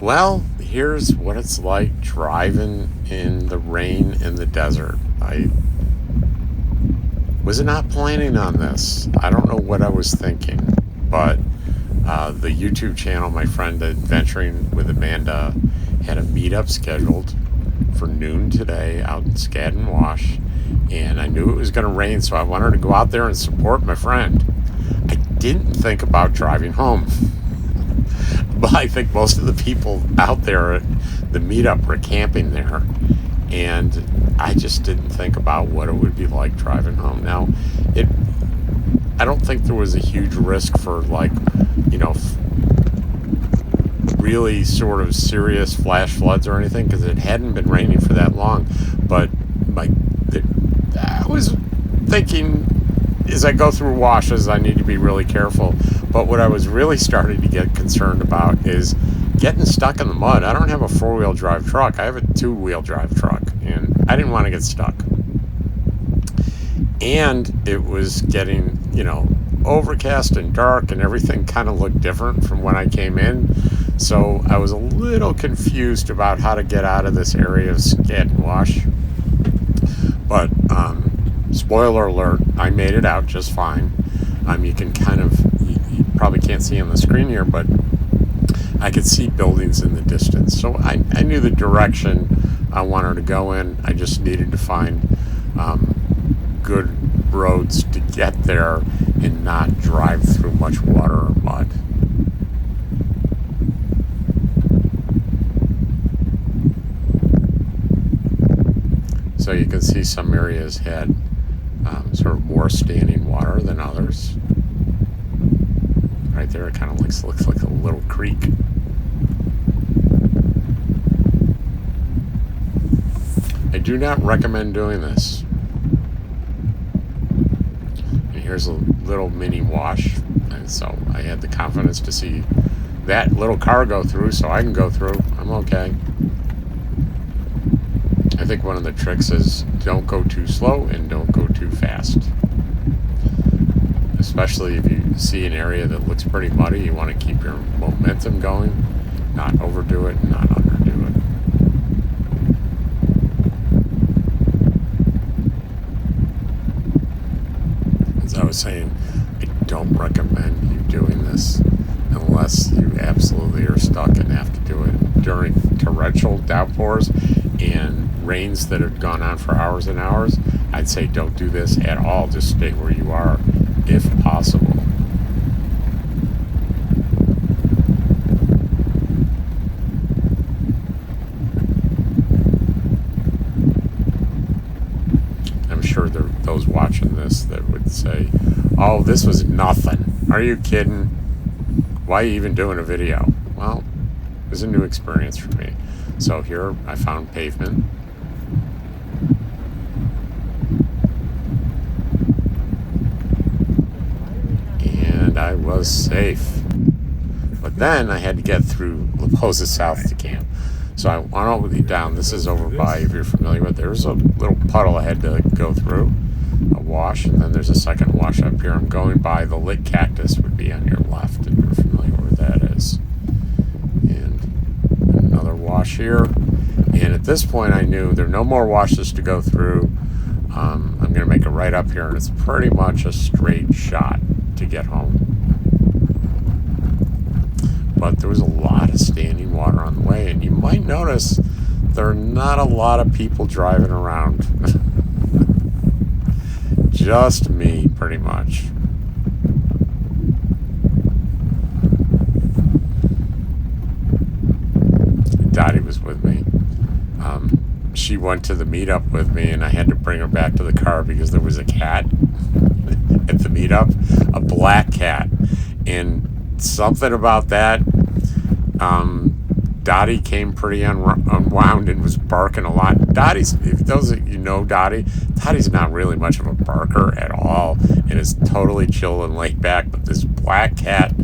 Well, here's what it's like driving in the rain in the desert. I was not planning on this. I don't know what I was thinking, but the YouTube channel, my friend Adventuring with Amanda, had a meetup scheduled for noon today out in Scadden Wash, and I knew it was going to rain, so I wanted to go out there and support my friend. I didn't think about driving home. But I think most of the people out there at the meetup were camping there, and I just didn't think about what it would be like driving home. Now, it I don't think there was a huge risk for like, you know, really sort of serious flash floods or anything because it hadn't been raining for that long. But my, I was thinking as I go through washes, I need to be really careful. But what I was really starting to get concerned about is getting stuck in the mud. I don't have a four-wheel drive truck. I have a two-wheel drive truck, and I didn't want to get stuck. And it was getting, overcast and dark, and everything kind of looked different from when I came in. So I was a little confused about how to get out of this area of Scadden Wash. But spoiler alert, I made it out just fine. You can you probably can't see on the screen here, but I could see buildings in the distance. So I knew the direction I wanted to go in. I just needed to find good roads to get there and not drive through much water or mud. So you can see some areas had sort of more standing water than others. Right there, it kind of looks like a little creek. I do not recommend doing this. And here's a little mini wash, and so I had the confidence to see that little car go through, so I can go through. I'm okay. I think one of the tricks is don't go too slow and don't go too fast. Especially if you see an area that looks pretty muddy, you want to keep your momentum going, not overdo it, not underdo it. As I was saying, I don't recommend you doing this unless you absolutely are stuck and have to do it during torrential downpours and rains that have gone on for hours and hours. I'd say don't do this at all. Just stay where you are if possible. I'm sure there are those watching this that would say, oh, this was nothing. Are you kidding? Why are you even doing a video? Well, it was a new experience for me. So here I found pavement. And I was safe. But then I had to get through La Posa South to camp. So I went over down. This is over by, if you're familiar with, there's a little puddle I had to go through, a wash, and then there's a second wash up here. I'm going by the lit cactus would be on your left, if you're familiar where that is. And another wash here. And at this point I knew there are no more washes to go through. I'm going to make a right up here, and it's pretty much a straight shot to get home. But there was a lot of standing water on the way, and you might notice there are not a lot of people driving around. Just me, pretty much. Dottie was with me. She went to the meetup with me, and I had to bring her back to the car because there was a cat at the meetup, a black cat, and something about that. Dottie came pretty unwound and was barking a lot. Dottie's, if those of you know Dottie's not really much of a barker at all, and is totally chill and laid back. But this black cat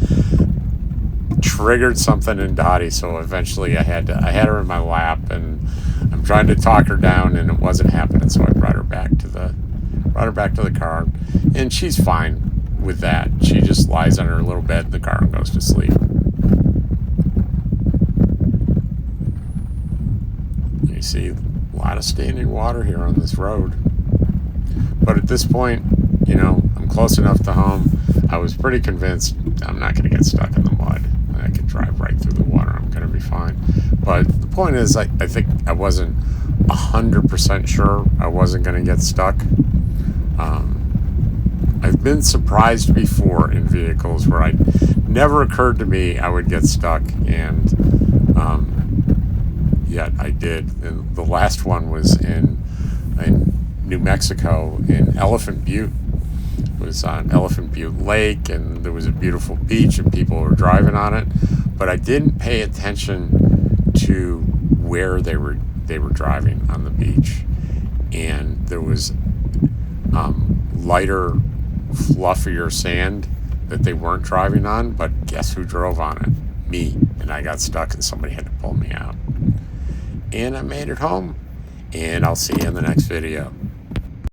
triggered something in Dottie, so eventually I had her in my lap, and I'm trying to talk her down, and it wasn't happening. So I brought her back to the car, and she's fine with that. She just lies on her little bed in the car and goes to sleep. You see a lot of standing water here on this road. But at this point, I'm close enough to home. I was pretty convinced I'm not going to get stuck in the mud. I could drive right through the water. I'm going to be fine. But the point is, I think I wasn't 100% sure I wasn't going to get stuck. I've been surprised before in vehicles where it never occurred to me I would get stuck, and yet I did. And the last one was in New Mexico in Elephant Butte. It was on Elephant Butte Lake, and there was a beautiful beach, and people were driving on it. But I didn't pay attention to where they were driving on the beach, and there was lighter, fluffier sand that they weren't driving on. But guess who drove on it? Me. And I got stuck, and somebody had to pull me out. And I made it home. And I'll see you in the next video.